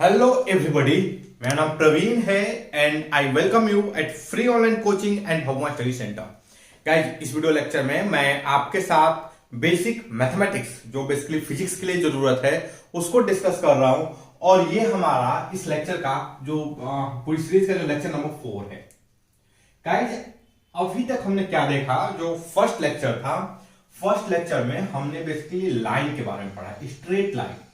Hello everybody, मेरा नाम प्रवीण है and I welcome you at free online coaching and Bhagwan study centre. Guys, इस video lecture में मैं आपके साथ बेसिक मैथमेटिक्स जो बेसिकली फिजिक्स के लिए जरूरत है उसको डिस्कस कर रहा हूं। और ये हमारा इस लेक्चर का जो पूरी सीरीज का जो लेक्चर नंबर 4 है। गाइज, अभी तक हमने क्या देखा, जो फर्स्ट लेक्चर था, फर्स्ट लेक्चर में हमने बेसिकली लाइन के बारे में पढ़ा, स्ट्रेट लाइन।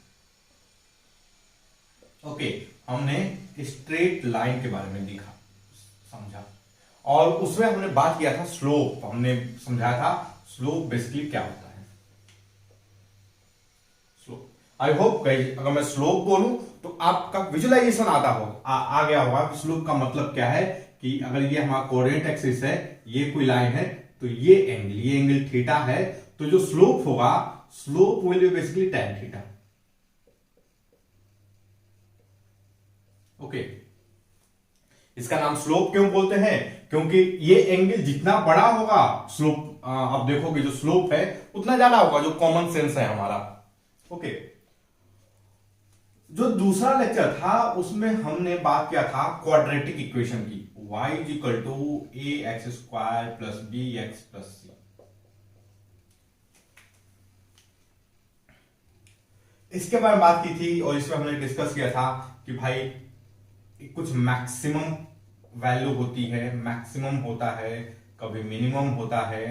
ओके, हमने स्ट्रेट लाइन के बारे में देखा, समझा, और उसमें हमने बात किया था स्लोप। हमने समझाया था स्लोप बेसिकली क्या होता है। स्लोप, आई होप गाइस, अगर मैं स्लोप बोलूं तो आपका विजुअलाइजेशन आता हो आ गया होगा कि स्लोप का मतलब क्या है। कि अगर ये हमारा कोऑर्डिनेट एक्सिस है, ये कोई लाइन है, तो ये एंगल थीटा है, तो जो स्लोप होगा, slope will be basically tan theta. Okay, इसका नाम स्लोप क्यों बोलते हैं? क्योंकि ये एंगल जितना बड़ा होगा, स्लोप आप देखोगे जो स्लोप है उतना ज्यादा होगा, जो कॉमन सेंस है हमारा। ओके, जो दूसरा लेक्चर था उसमें हमने बात किया था क्वाड्रेटिक इक्वेशन की, y equal to ax square plus bx plus c। इसके बारे में बात की थी और इसमें हमने डिस्कस किया था कि भाई कुछ मैक्सिमम वैल्यू होती है, मैक्सिमम होता है, कभी मिनिमम होता है।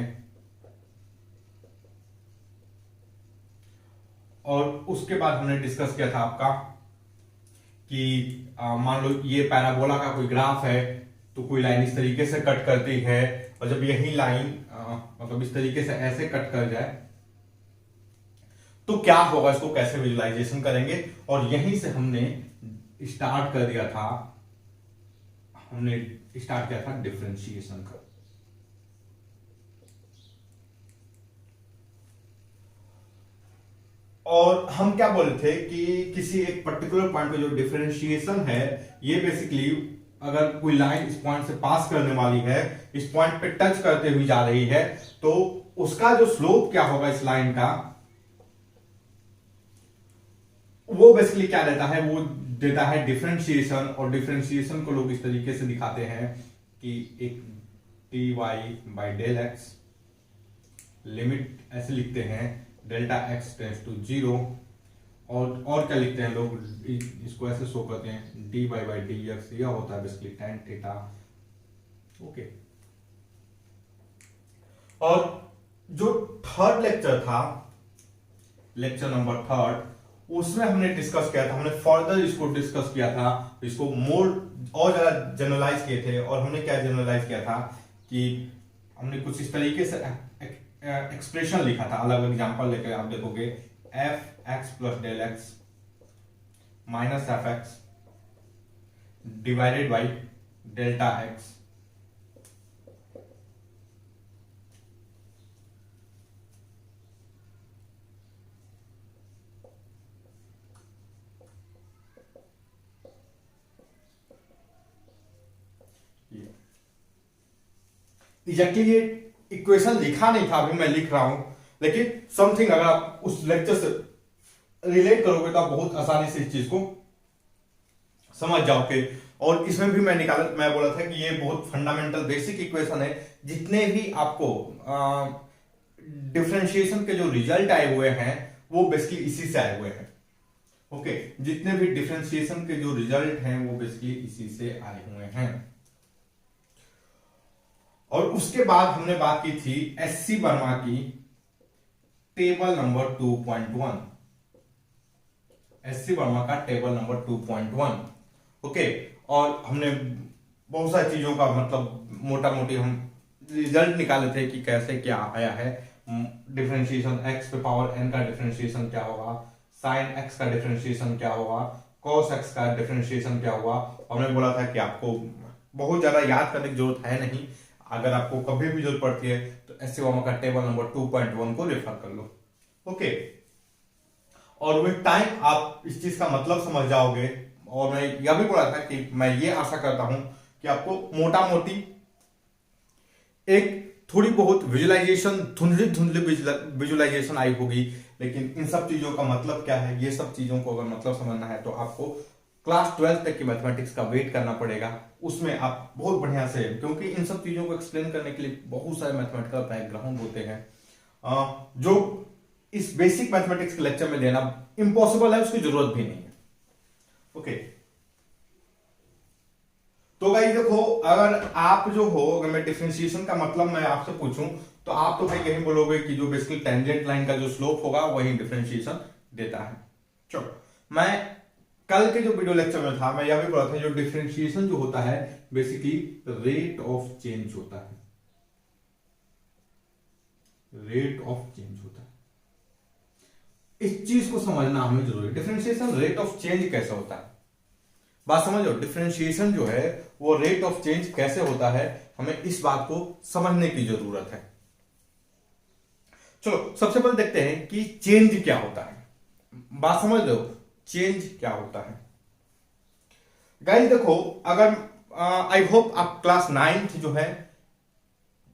और उसके बाद हमने डिस्कस किया था आपका कि मान लो ये पैराबोला का कोई ग्राफ है, तो कोई लाइन इस तरीके से कट करती है, और जब यही लाइन मतलब इस तरीके से ऐसे कट कर जाए तो क्या होगा, इसको कैसे विजुलाइजेशन करेंगे। और यहीं से हमने स्टार्ट कर दिया था, हमने स्टार्ट किया था डिफरेंशिएशन का। और हम क्या बोले थे कि किसी एक पर्टिकुलर पॉइंट पे जो डिफरेंशिएशन है, ये बेसिकली अगर कोई लाइन इस पॉइंट से पास करने वाली है, इस पॉइंट पे टच करते हुए जा रही है, तो उसका जो स्लोप क्या होगा इस लाइन का, वो बेसिकली क्या देता है, वो देता है डिफरेंशिएशन। और डिफरेंशिएशन को लोग इस तरीके से दिखाते हैं कि एक dy by del x, limit ऐसे लिखते हैं डेल्टा एक्स टेंस टू 0। और क्या लिखते हैं लोग, इसको ऐसे शो करते हैं dy बाई डी एक्स, यह होता है बेसिकली tan थीटा। ओके, और जो थर्ड लेक्चर था, लेक्चर नंबर 3, उसमें हमने डिस्कस किया था, हमने फर्दर इसको डिस्कस किया था, इसको मोर और ज्यादा जनरलाइज किए थे। और हमने क्या जनरलाइज किया था कि हमने कुछ इस तरीके से एक्सप्रेशन लिखा था, अलग अलग एग्जांपल लेकर आप देखोगे, f x plus del x minus f x divided by delta x. Exactly ये इक्वेशन लिखा नहीं था, अभी मैं लिख रहा हूं, लेकिन समथिंग अगर आप उस लेक्चर से रिलेट करोगे तो आप बहुत आसानी से इस चीज को समझ जाओगे। और इसमें भी मैं बोला था कि ये बहुत फंडामेंटल बेसिक इक्वेशन है। जितने भी आपको डिफरेंशिएशन के जो रिजल्ट आए हुए हैं वो बेसिकली इसी से आए हुए हैं। ओके, जितने भी डिफरेंशिएशन के जो रिजल्ट हैं वो बेसिकली इसी से आए हुए हैं। और उसके बाद हमने बात की थी एससी वर्मा की टेबल नंबर 2.1, एससी वर्मा का टेबल नंबर 2.1। ओके, और हमने बहुत सारी चीजों का मतलब मोटा मोटी हम रिजल्ट निकाले थे कि कैसे क्या आया है। डिफरेंशिएशन एक्स पे पावर एन का डिफरेंशिएशन क्या होगा, साइन एक्स का डिफरेंशिएशन क्या होगा, कॉस एक्स का डिफरेंशिएशन क्या होगा। हमने बोला था कि आपको बहुत ज्यादा याद करने की जरूरत है नहीं, अगर आपको कभी भी जरूरत पड़ती है तो एससी वर्मा का टेबल नंबर 2.1 को रेफर कर लो। ओके, और विद टाइम आप इस चीज का मतलब समझ जाओगे। और मैं यह भी बोला था कि मैं ये आशा करता हूं कि आपको मोटा मोटी एक थोड़ी बहुत विजुलाइजेशन, धुंधली विजुलाइजेशन आई होगी, लेकिन इन सब चीजों का मतलब क्या है, ये सब चीजों को अगर मतलब समझना है तो आपको क्लास 12 तक की मैथमेटिक्स का वेट करना पड़ेगा, उसमें आप बहुत बढ़िया से, क्योंकि इन सब चीजों को एक्सप्लेन करने के लिए बहुत सारे मैथमेटिकल बैकग्राउंड होते हैं जो इस बेसिक मैथमेटिक्स के लेक्चर में देना इम्पॉसिबल है, उसकी जरूरत भी नहीं है। ओके, तो गाइस देखो, अगर आप जो हो, अगर मैं डिफरेंशिएशन का मतलब मैं आपसे पूछूं तो आप तो भाई यही बोलोगे कि जो बेसिकली टेंजेंट लाइन का जो स्लोप होगा वही डिफरेंशिएशन देता है। चलो, मैं कल के जो वीडियो लेक्चर में था मैं यह भी बोला था, जो डिफरेंशिएशन जो होता है बेसिकली रेट ऑफ चेंज होता है, रेट ऑफ चेंज होता है। इस चीज को समझना हमें जरूरी है। डिफरेंशिएशन रेट ऑफ चेंज कैसे होता है, बात समझो। डिफरेंशिएशन जो है वो रेट ऑफ चेंज कैसे होता है, हमें इस बात को समझने की जरूरत है। चलो सबसे पहले देखते हैं कि चेंज क्या होता है। बात समझ लो, चेंज क्या होता है। गाइस देखो, अगर आई होप आप क्लास 9th जो है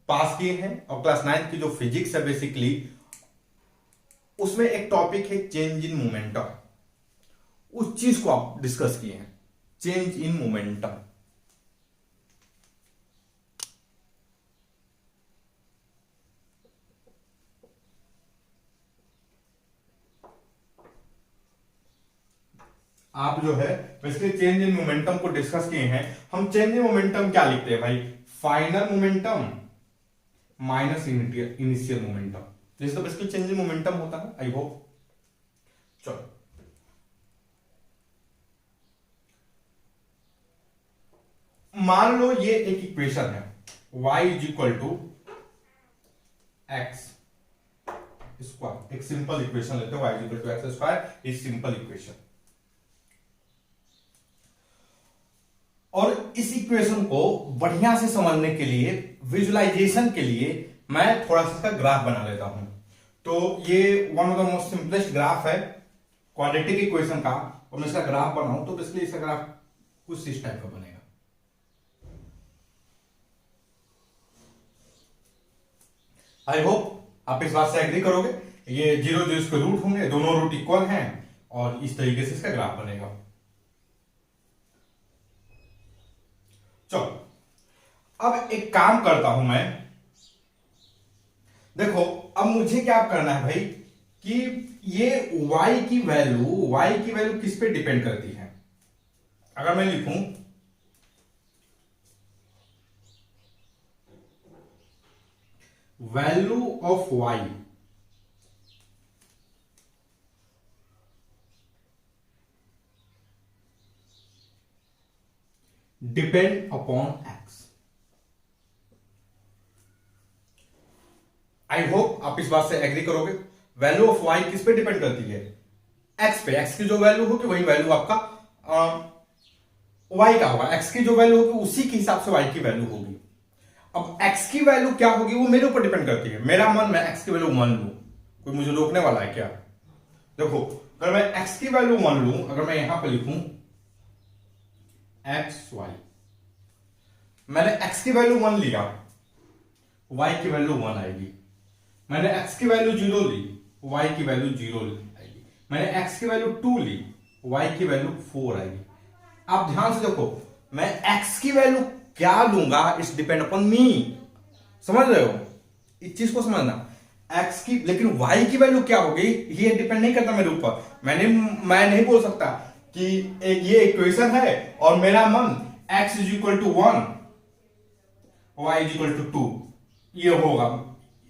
पास किए हैं, और क्लास 9th की जो फिजिक्स है बेसिकली उसमें एक टॉपिक है चेंज इन मोमेंटम, उस चीज को आप डिस्कस किए हैं, चेंज इन मोमेंटम। आप जो है बेसिकली चेंज इन मोमेंटम को डिस्कस किए हैं। हम चेंज इन मोमेंटम क्या लिखते हैं भाई, final momentum minus initial momentum, जैसे तो बेसिकली चेंज इन मोमेंटम होता है। आई होप, चलो मान लो ये एक इक्वेशन है, y is equal to x square, एक सिंपल इक्वेशन लेते हैं, y is equal to x square, is simple equation. और इस इक्वेशन को बढ़िया से समझने के लिए, विजुअलाइजेशन के लिए मैं थोड़ा सा इसका ग्राफ बना लेता हूं। तो ये one of the most simplest graph है क्वाड्रेटिक इक्वेशन का, और मैं इसका ग्राफ बनाऊं तो बेसिकली इसका ग्राफ कुछ इस टाइप का बनेगा। आई होप आप इस बात से एग्री करोगे। ये 0 0 इसके रूट होंगे, दोनों रूट इक्वल हैं, और इस तरीके से इसका ग्राफ बनेगा। चलो अब एक काम करता हूं मैं, देखो अब मुझे क्या करना है भाई कि ये y की वैल्यू किस पे डिपेंड करती है। अगर मैं लिखूं value of y depend upon x, I hope आप इस बात से एग्री करोगे। वैल्यू ऑफ y किस पे डिपेंड करती है, x पे। x की जो वैल्यू होगी वही वैल्यू आपका y का होगा, x की जो वैल्यू होगी उसी के हिसाब से y की वैल्यू होगी। अब x की वैल्यू क्या होगी वो मेरे ऊपर डिपेंड करती है। मेरा मन, मैं x की वैल्यू 1 लूं, कोई मुझे रोकने वाला है क्या। देखो अगर मैं x की वैल्यू 1 लूं, अगर मैं यहां पर लिखूं xy, मैंने x की वैल्यू 1 लिया, y की वैल्यू 1 आएगी। मैंने x की वैल्यू 0 ली, y की वैल्यू 0 आएगी। मैंने x की वैल्यू 2 ली, y की वैल्यू 4 आएगी। आप ध्यान से देखो, मैं x की वैल्यू क्या लूंगा इट्स डिपेंड अपॉन मी, समझ रहे हो, इस चीज को समझना। x की, लेकिन y की वैल्यू क्या होगी ये डिपेंड नहीं करता मेरे ऊपर। मैं नहीं बोल सकता कि एक ये इक्वेशन है और मेरा मन x is equal to 1, y is equal to 2 ये होगा,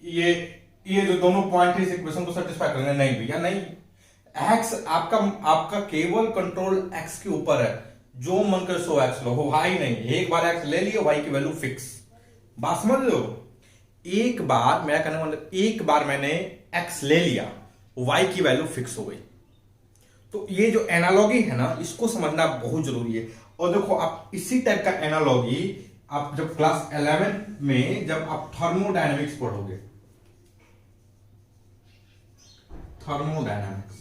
ये जो दोनों पॉइंट इस इक्वेशन को सेटिस्फाई करेंगे। नहीं भैया नहीं, x आपका केवल कंट्रोल x के ऊपर है, जो मन कर सो x लो, हो y नहीं। एक बार x ले लिए, y की वैल्यू फिक्स, बात समझ लो। एक बार मेरा कहने मतलब, एक बार मैंने x ले लिया, y की वैल्यू फिक्स हो गई। तो ये जो एनालॉजी है ना, इसको समझना बहुत जरूरी है। और देखो आप इसी टाइप का एनालॉजी आप जब क्लास 11 में जब आप थर्मोडायनेमिक्स पढ़ोगे, थर्मोडायनेमिक्स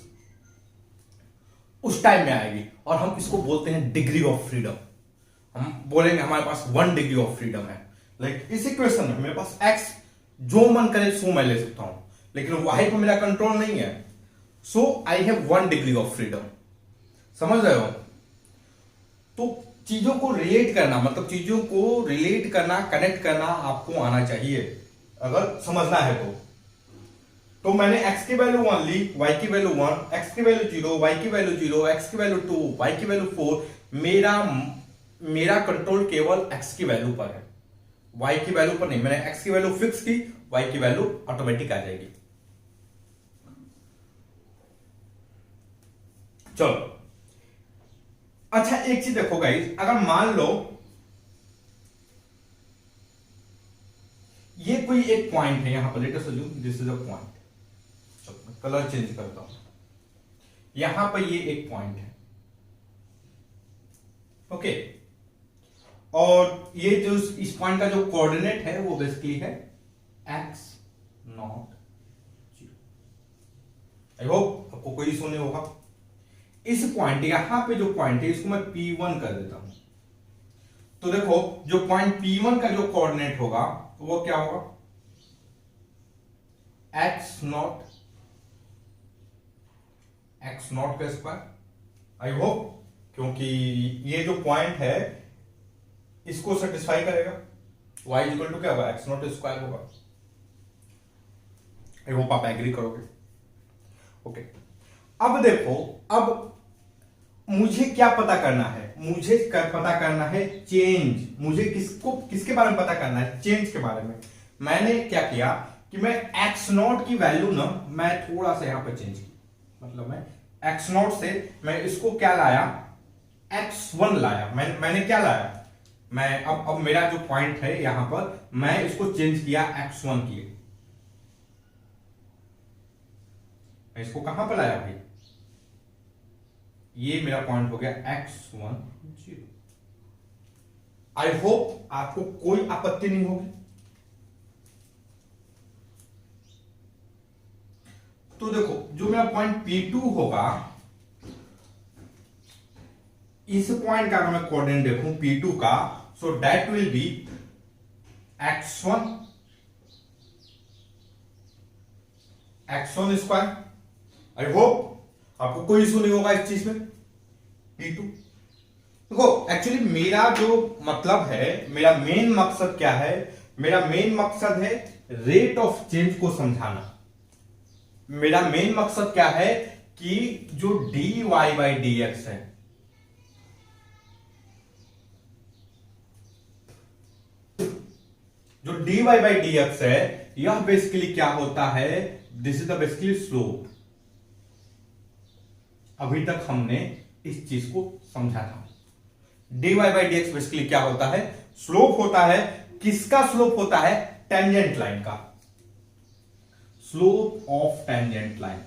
उस टाइम में आएगी, और हम इसको बोलते हैं डिग्री ऑफ फ्रीडम। हम बोलेंगे हमारे पास 1 डिग्री ऑफ फ्रीडम है। लाइक इस इक्वेशन में मेरे पास x जो मन करे सो मैं ले सकता हूं, लेकिन y पर मेरा कंट्रोल नहीं है, so I have 1 degree of freedom, समझ रहे हो। तो चीजों को रिलेट करना, मतलब चीजों को रिलेट करना, कनेक्ट करना आपको आना चाहिए अगर समझना है तो मैंने x की वैल्यू 1 ली, y की वैल्यू 1, x की वैल्यू 0, y की वैल्यू 0, x की वैल्यू 2, y की वैल्यू 4। मेरा कंट्रोल केवल x की वैल्यू पर है, y की वैल्यू पर नहीं। मैंने x की वैल्यू फिक्स की, y की वैल्यू ऑटोमेटिक आ जाएगी। चलो अच्छा, एक चीज देखो गाइस, अगर मान लो ये कोई एक पॉइंट है यहां पर, let us assume this is a point. चलो कलर चेंज करता हूं, यहां पर ये एक पॉइंट है, ओके। और ये जो इस पॉइंट का जो कोऑर्डिनेट है वो बेसिकली है x0, 0। आई होप आपको कोई इशू नहीं होगा। इस पॉइंट, यहां पे जो पॉइंट है इसको मैं P1 कर देता हूं। तो देखो जो पॉइंट P1 का जो कोऑर्डिनेट होगा वो क्या होगा, x0 का स्क्वायर। आई होप, क्योंकि ये जो पॉइंट है इसको सेटिस्फाई करेगा। y इक्वल टू क्या होगा, x0 स्क्वायर होगा। आई होप आप एग्री करोगे, ओके। अब देखो, अब मुझे क्या पता करना है, मुझे पता करना है चेंज। मुझे किसके बारे में पता करना है, चेंज के बारे में। मैंने क्या किया कि मैं x0 की वैल्यू ना मैं थोड़ा सा यहां पर चेंज की, मतलब मैं x0 से मैं इसको क्या लाया, x1 लाया। मैंने क्या लाया, मैं अब मेरा जो पॉइंट है यहां पर मैं इसको चेंज किया x1 किए। मैं इसको कहां पर लाया भाई, ये मेरा पॉइंट हो गया x1, 0। आई होप आपको कोई आपत्ति नहीं होगी। तो देखो जो मेरा पॉइंट P2 होगा, इस पॉइंट का अगर मैं कोऑर्डिनेट देखूं P2 का, so that will be x1 square. I hope आपको कोई इशू नहीं होगा इस चीज में। P2 देखो, एक्चुअली मेरा जो मतलब है, मेरा मेन मकसद क्या है, मेरा मेन मकसद है रेट ऑफ चेंज को समझाना। मेरा मेन मकसद क्या है कि जो dy बाई dx है, जो dy बाई dx है, यह बेसिकली क्या होता है, this is the basically slope. अभी तक हमने इस चीज को समझा था। dy बाई dx बेसिकली क्या होता है, स्लोप होता है। किसका स्लोप होता है, टेंजेंट लाइन का, slope of tangent line.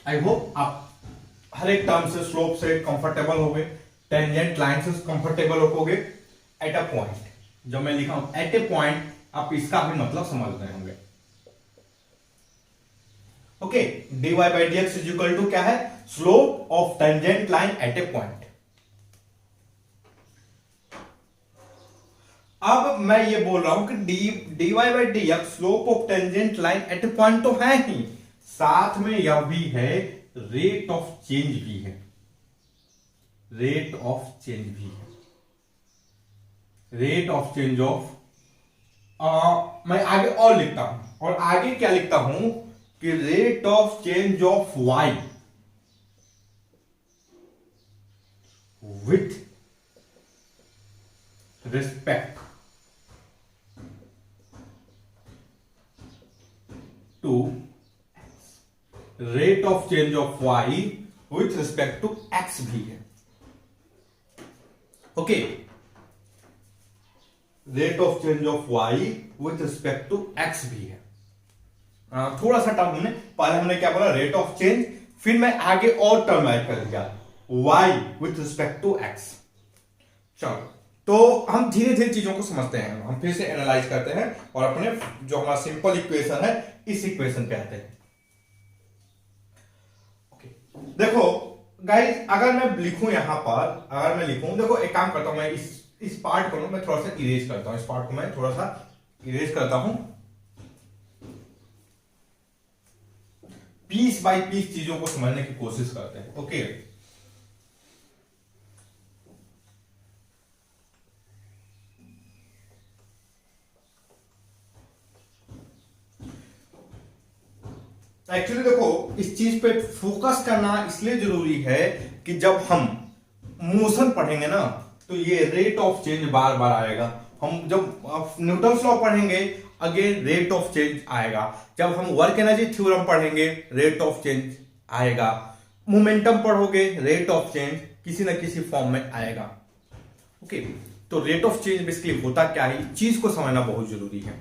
I hope आप हर एक टर्म से, स्लोप से कंफर्टेबल हो गए, टेंजेंट लाइन से कंफर्टेबल होगे। एट अ पॉइंट, जब मैं लिखा हूं एट ए पॉइंट, आप इसका भी मतलब समझ रहे होंगे, okay. dy by dx is equal to क्या है, slope of tangent line at a point. अब मैं ये बोल रहा हूं कि dy by dx slope of tangent line at a point तो है ही, साथ में यह भी है रेट ऑफ चेंज भी है, रेट ऑफ चेंज भी है, रेट ऑफ चेंज ऑफ। मैं आगे और लिखता हूं, और आगे क्या लिखता हूं कि rate of change of y with respect to rate of change of y with respect to x भी है, ओके। Rate of change of y with respect to x भी है। थोड़ा सा टर्म हमने पहले हमने क्या बोला, रेट ऑफ चेंज, फिर मैं आगे और टर्म ऐड कर दिया y with respect to x। चलो, तो हम धीरे धीरे चीजों को समझते हैं, हम फिर से एनालाइज करते हैं और अपने जो हमारा सिंपल इक्वेशन है इस इक्वेशन पे आते हैं, ओके। देखो गाइस, अगर मैं लिखूं यहां पर, अगर मैं लिखूं, देखो एक काम करता हूं, मैं इस पार्ट को मैं थोड़ा सा इरेज करता हूं, इस पार्ट को मैं थोड़ा सा इरेज करता हूं। पीस बाय पीस चीजों को समझने की कोशिश करते हैं। ओके, एक्चुअली देखो, इस चीज पे फोकस करना इसलिए जरूरी है कि जब हम मोशन पढ़ेंगे ना, तो ये रेट ऑफ चेंज बार बार आएगा। हम जब न्यूटन लॉ पढ़ेंगे, अगेन रेट ऑफ चेंज आएगा। जब हम वर्क एनर्जी थ्योरम पढ़ेंगे, रेट ऑफ चेंज आएगा। मोमेंटम पढ़ोगे, रेट ऑफ चेंज किसी ना किसी फॉर्म में आएगा। ओके, तो रेट ऑफ चेंज बेसिकली होता क्या है, चीज को समझना बहुत जरूरी है।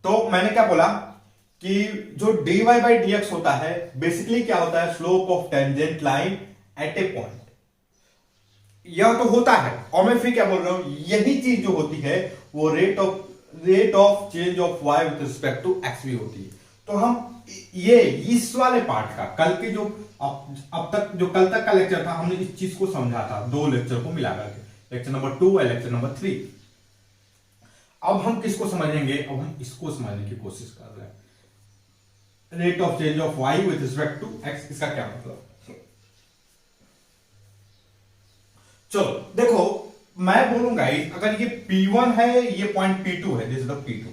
तो मैंने क्या बोला कि जो dy बाई dx होता है, बेसिकली क्या होता है, slope of tangent line at a point. यह तो होता है, और मैं फिर क्या बोल रहा हूं, यही चीज जो होती है वो rate of change of y with respect to x भी होती है। तो हम ये इस वाले पार्ट का कल के जो अब तक जो कल तक का लेक्चर था, हमने इस चीज को समझा था, दो लेक्चर को मिला करके, लेक्चर नंबर 2 और लेक्चर नंबर 3। अब हम किसको समझेंगे, अब हम इसको समझने की कोशिश कर रहे हैं, rate of change of y with respect to x। इसका क्या मतलब, चलो देखो, मैं बोलूंगा अगर ये P1 है, ये पॉइंट P2 है, दिस इज द P2,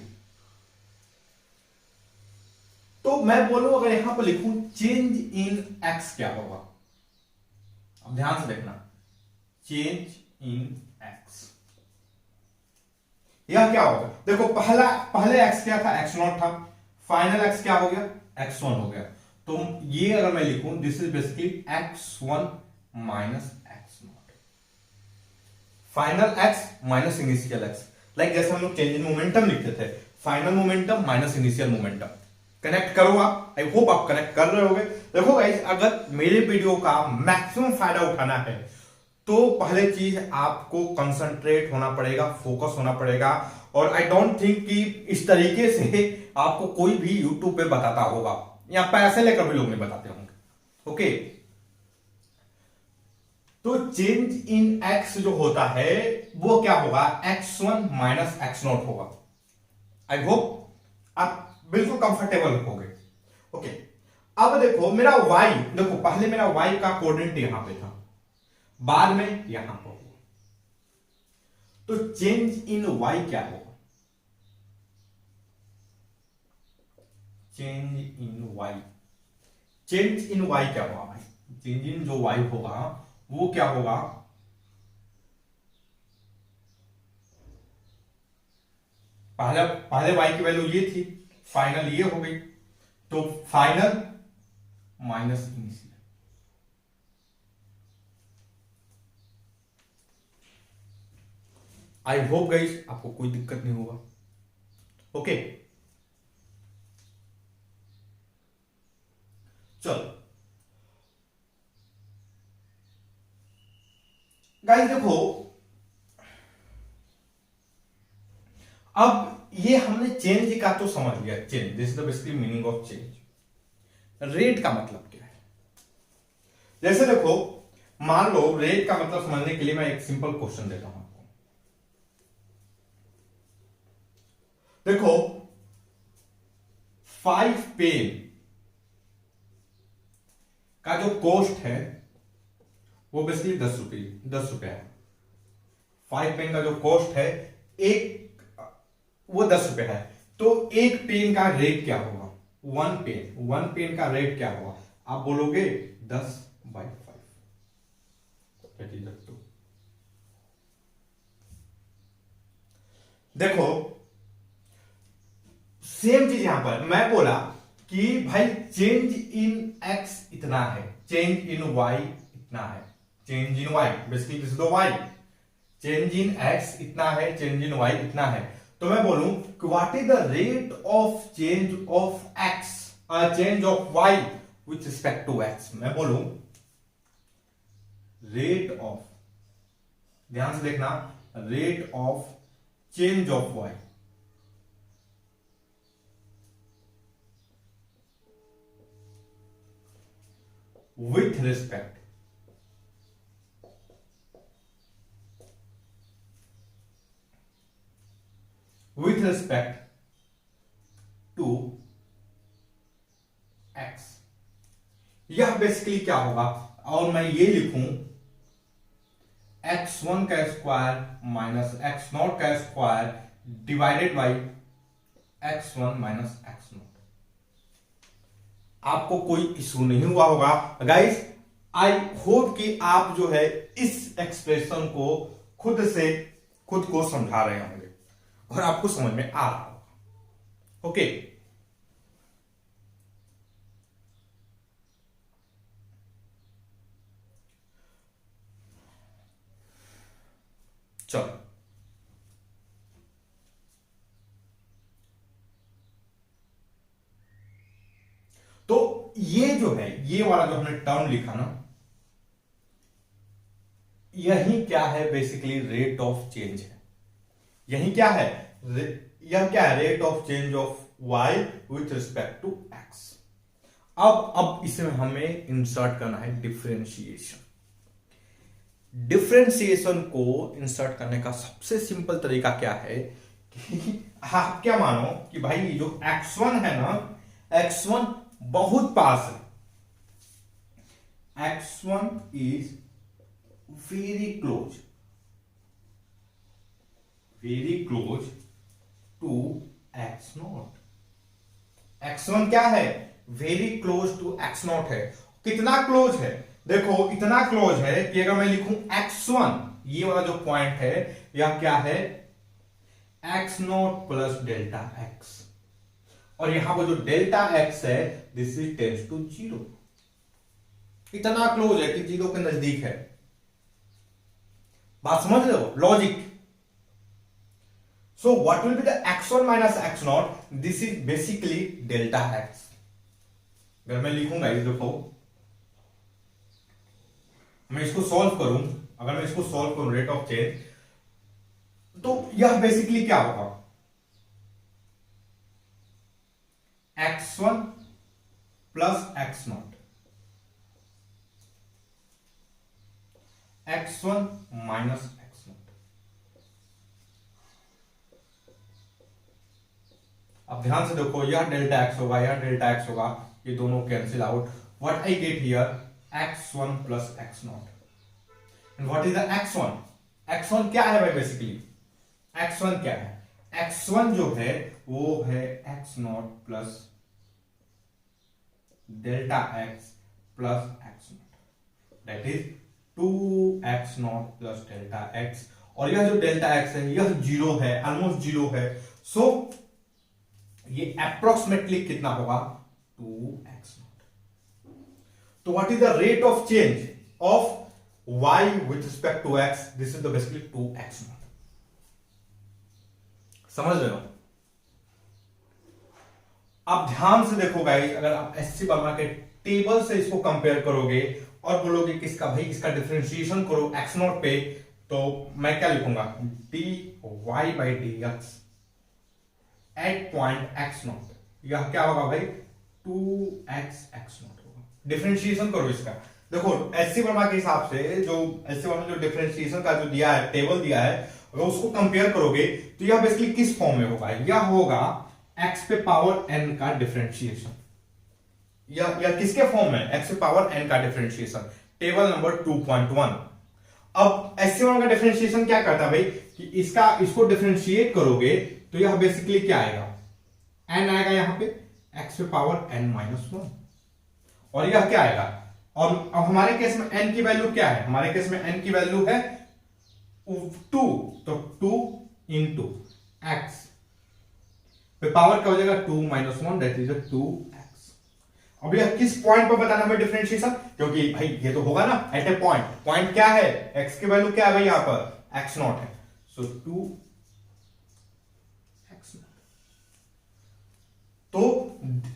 तो मैं बोलूं अगर यहां पर लिखूं चेंज इन x क्या होगा। अब ध्यान से देखना, चेंज इन x यह क्या होगा। देखो पहले x क्या था, x0 था, फाइनल x क्या हो गया, x1 हो गया। तो ये अगर मैं लिखूं, this is basically x1 minus x0, final x minus initial x। Like जैसे हम लोग चेंज इन मोमेंटम लिखते थे, final momentum minus initial momentum. Connect करो आप, आई होप आप कनेक्ट कर रहे होगे। देखो गाइस, अगर मेरे वीडियो का मैक्सिमम फायदा उठाना है, तो पहले चीज आपको कंसंट्रेट होना पड़ेगा, फोकस होना पड़ेगा। और आई डोंट थिंक कि इस तरीके से आपको कोई भी यूट्यूब पे बताता होगा, या पैसे लेकर भी लोग नहीं बताते होंगे। ओके, तो चेंज इन x जो होता है वो क्या होगा, x1 माइनस x0 होगा। आई होप आप बिल्कुल कंफर्टेबल होगे। ओके, अब देखो मेरा y, देखो पहले मेरा y का कोऑर्डिनेट यहां पे था, बाद में यहां पर हुआ, तो चेंज इन y क्या होगा, change in y, change in y क्या होगा भाई, चेंज इन जो y होगा वो क्या होगा, पहले y की वैल्यू ये थी, फाइनल ये हो गई, तो final minus initial. I hope guys आपको कोई दिक्कत नहीं होगा। ओके, चलो गाइस देखो, अब ये हमने चेंज का तो समझ लिया, change, this is the basically meaning of change. Rate का मतलब क्या है, जैसे देखो मान लो, रेट का मतलब समझने के लिए मैं एक सिंपल क्वेश्चन देता हूं आपको। देखो 5 पेन का जो कॉस्ट है वो बेसिकली 10 रुपए है। 5 पेन का जो कॉस्ट है, एक वो 10 रुपए है, तो एक पेन का रेट क्या होगा, वन पेन का रेट क्या होगा, आप बोलोगे 10/5, दैट इज 2। देखो सेम चीज यहां पर मैं बोला कि भाई चेंज इन x इतना है, चेंज इन y इतना है, change in y basically this is the y, change in x इतना है, चेंज इन y इतना है। तो मैं बोलूं कि what is the rate of change of x, change of y with respect to x। मैं बोलूं रेट ऑफ, ध्यान से देखना, rate of change of y with respect to x. यह बेसिकली क्या होगा, और मैं ये लिखूं x1 का स्क्वायर माइनस x0 का square divided by x1 minus x0। आपको कोई इशू नहीं हुआ होगा गाइस। आई होप कि आप जो है इस एक्सप्रेशन को खुद को समझा रहे होंगे और आपको समझ में आ रहा होगा। ओके, चलो तो ये जो है, ये वाला जो हमने टर्म लिखा ना, यही क्या है बेसिकली रेट ऑफ चेंज है। यही क्या है, यह क्या है, rate of change of y with respect to x। अब इसमें हमें इंसर्ट करना है डिफरेंशिएशन। डिफरेंशिएशन को इंसर्ट करने का सबसे सिंपल तरीका क्या है कि आप क्या मानो कि भाई जो x1 है ना, x1 बहुत पास है, x1 is very close to x0। x1 क्या है, वेरी क्लोज टू x0 है। कितना क्लोज है, देखो इतना क्लोज है कि अगर मैं लिखूं x1, ये वाला जो पॉइंट है यह क्या है, x0 प्लस डेल्टा x, और यहां पर जो डेल्टा x है दिस इज टेंड्स टू 0। इतना क्लोज है कि 0 के नजदीक है। बात समझ लो logic. So what will be the x1 minus x0? This is basically delta x. अगर मैं लिखूंगा इस देखो, मैं इसको सॉल्व करूं, अगर मैं इसको सॉल्व करूं रेट ऑफ चेंज, तो यह बेसिकली क्या होगा, x1 plus x0, x1 minus x0। अब ध्यान से देखो, यह डेल्टा x होगा, यह डेल्टा x होगा, ये दोनों cancel out. What I get here, x1 plus x0। And what is the x1? x1 क्या है भाई बेसिकली, x1 क्या है, x1 जो है वो है x0 plus delta x plus x0, that is 2x0 plus delta x। और यह जो डेल्टा x है यह 0 है, ऑलमोस्ट 0 है। सो ये अप्रोक्सीमेटली कितना होगा, 2x0। तो what is the rate of change of y with respect to x? This is the basically 2x0। समझ रहे हो? अब ध्यान से देखो गाइस, अगर आप एससी वर्मा के टेबल से इसको कंपेयर करोगे और बोलोगे कि इसका भाई इसका डिफरेंशिएशन करो x0 पे, तो मैं क्या लिखूंगा, dy by dx at point x0। यह क्या होगा भाई, 2x होगा। डिफरेंशिएशन करो इसका, देखो एससी वर्मा के हिसाब से जो एससी वर्मा जो डिफरेंशिएशन का जो दिया है, टेबल दिया है, अगर उसको कंपेयर करोगे तो यह बेसिकली किस फॉर्म में होगा, यह होगा x पे पावर n का डिफरेंशिएशन। यह किसके फॉर्म में, x पे पावर n का डिफरेंशिएशन, टेबल नंबर 2.1। अब एससी वर्मा का डिफरेंशिएशन क्या करता है भाई कि इसको डिफरेंशिएट करोगे तो यह बेसिकली क्या आएगा, n आएगा यहां पे, x पे पावर n माइनस 1, और यह क्या आएगा, और अब हमारे केस में n की वैल्यू क्या है, हमारे केस में n की वैल्यू है 2, तो 2 इंटू x पे पावर क्या हो जाएगा, 2 माइनस 1, दैट इज 2x। अब यह किस पॉइंट पर बताना हमें डिफरेंशिएशन, क्योंकि भाई ये तो होगा ना एट ए पॉइंट। पॉइंट क्या है, x की वैल्यू क्या है भाई, यहां पर x0 है, सो 2। तो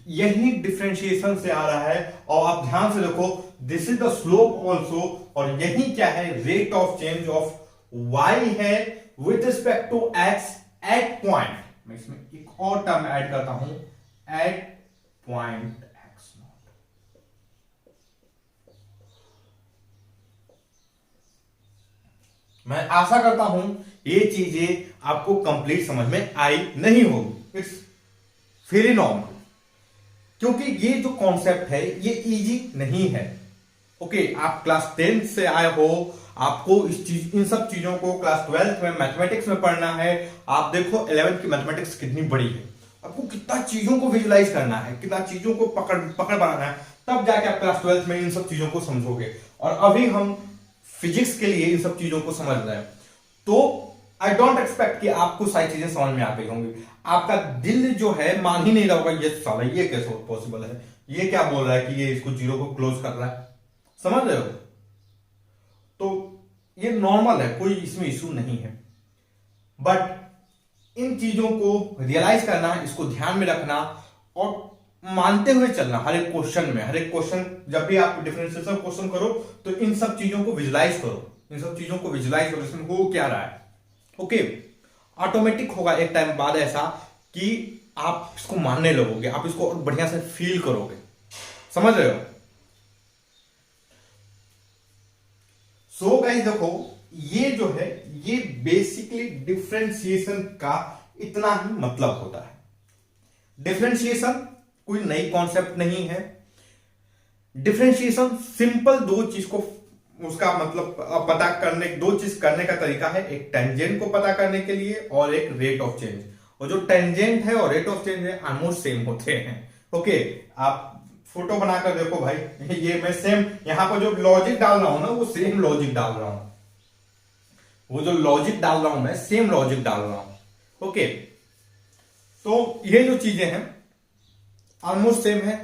यही डिफरेंशिएशन से आ रहा है, और आप ध्यान से देखो this is the slope also, और यही क्या है, rate of change of y है with respect to x at point. मैं इसमें एक और टर्म ऐड करता हूं, एट पॉइंट x0। मैं आशा करता हूं ये चीजें आपको कंप्लीट समझ में आई नहीं होगी, इट्स वेरी नॉर्मल। क्योंकि ये जो कॉन्सेप्ट है ये इजी नहीं है। ओके, आप क्लास 10 से आए हो, आपको इन सब चीजों को क्लास 12 में मैथमेटिक्स में पढ़ना है। आप देखो 11th की मैथमेटिक्स कितनी बड़ी है, आपको कितना चीजों को विजुलाइज करना है, कितना चीजों को पकड़ बनाना है, तब जाके आप क्लास 12 में इन सब चीजों को समझोगे। और अभी हम फिजिक्स के लिए इन सब चीजों को समझ रहे हैं, तो आई डोंट एक्सपेक्ट कि आपको सारी चीजें समझ में आ गई होंगी। आपका दिल जो है मान ही नहीं रहा होगा, ये साला ये कैसे पॉसिबल है, ये क्या बोल रहा है कि ये इसको जीरो को क्लोज कर रहा है, समझ रहे हो? तो ये नॉर्मल है, कोई इसमें इशू नहीं है। बट इन चीजों को रियलाइज करना, इसको ध्यान में रखना और मानते हुए चलना हर एक क्वेश्चन में। हर एक क्वेश्चन जब भी आप डिफरेंशिएशन क्वेश्चन करो तो इन सब चीजों को विजुलाइज करो, इन सब चीजों को विजुलाइज करो, इसमें हो क्या रहा है। ओके, ऑटोमेटिक होगा एक टाइम बाद ऐसा कि आप इसको मानने लगोगे, आप इसको और बढ़िया से फील करोगे, समझ रहे हो? सो गाइस देखो, ये जो है ये बेसिकली डिफरेंशिएशन का इतना ही मतलब होता है। डिफरेंशिएशन कोई नई कॉन्सेप्ट नहीं है। डिफरेंशिएशन सिंपल दो चीज को, उसका मतलब पता करने, दो चीज करने का तरीका है, एक टेंजेंट को पता करने के लिए और एक रेट ऑफ चेंज। और जो टेंजेंट है और रेट ऑफ चेंज है ऑलमोस्ट सेम होते हैं। ओके, आप फोटो बनाकर देखो भाई, ये मैं सेम यहां पर जो लॉजिक डाल रहा हूं ना, वो सेम लॉजिक डाल रहा हूं, वो जो लॉजिक डाल रहा हूं मैं सेम लॉजिक डाल रहा हूं। ओके, तो ये जो चीजें हैं ऑलमोस्ट सेम है,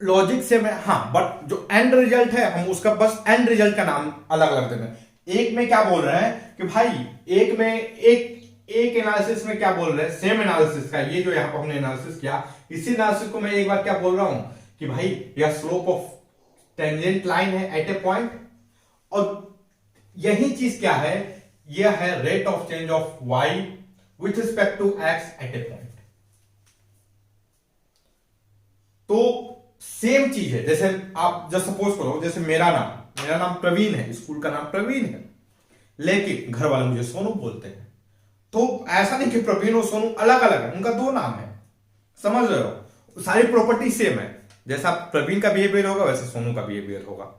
लॉजिक सेम है, हाँ, बट जो एंड रिजल्ट है हम उसका बस एंड रिजल्ट का नाम अलग अलग देते हैं। एक में क्या बोल रहे हैं कि भाई एक में एक एनालिसिस में क्या बोल रहे हैं, सेम एनालिसिस का, ये जो यहां पर हमने एनालिसिस किया, इसी एनालिसिस को मैं एक बार क्या बोल रहा हूं कि भाई यह स्लोप ऑफ टेंजेंट लाइन है एट ए पॉइंट, और यही चीज क्या है, यह है rate of change of y with respect to x at a point. तो सेम चीज है। जैसे आप जब सपोज करो, जैसे मेरा नाम प्रवीण है, स्कूल का नाम प्रवीण है, लेकिन घर वाले मुझे सोनू बोलते हैं, तो ऐसा नहीं कि प्रवीण और सोनू अलग अलग है, उनका दो नाम है, समझ रहे हो? सारी प्रॉपर्टी सेम है, जैसा प्रवीण का बिहेवियर होगा वैसे सोनू का बिहेवियर होगा।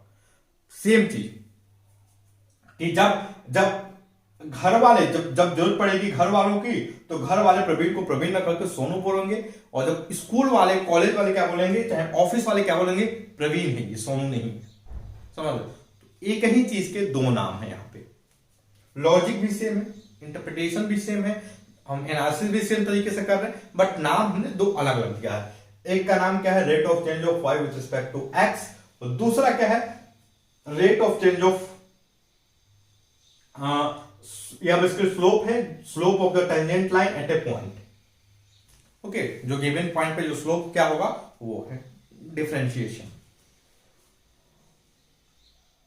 सेम चीज कि जब घर वाले जब जरूरत पड़ेगी घर वालों की, तो घर वाले प्रवीण को प्रवीण ना करके सोनू बोलेंगे, और जब स्कूल वाले कॉलेज वाले क्या बोलेंगे, चाहे ऑफिस वाले क्या बोलेंगे, प्रवीण है, ये सोनू नहीं है, समझ लो? तो एक ही चीज के दो नाम है यहाँ पे, लॉजिक भी सेम है, इंटरप्रिटेशन भी सेम है, हम एनालिसिस भी सेम तरीके से कर रहे हैं, बट नाम हमने दो अलग अलग दिया है। एक का नाम क्या है, rate of change of y with respect to x, और दूसरा क्या है, रेट ऑफ चेंज ऑफ या बेसिकली स्लोप है, slope of the tangent line at a point. Okay, जो गिवन पॉइंट पे जो स्लोप क्या होगा वो है डिफरेंशिएशन।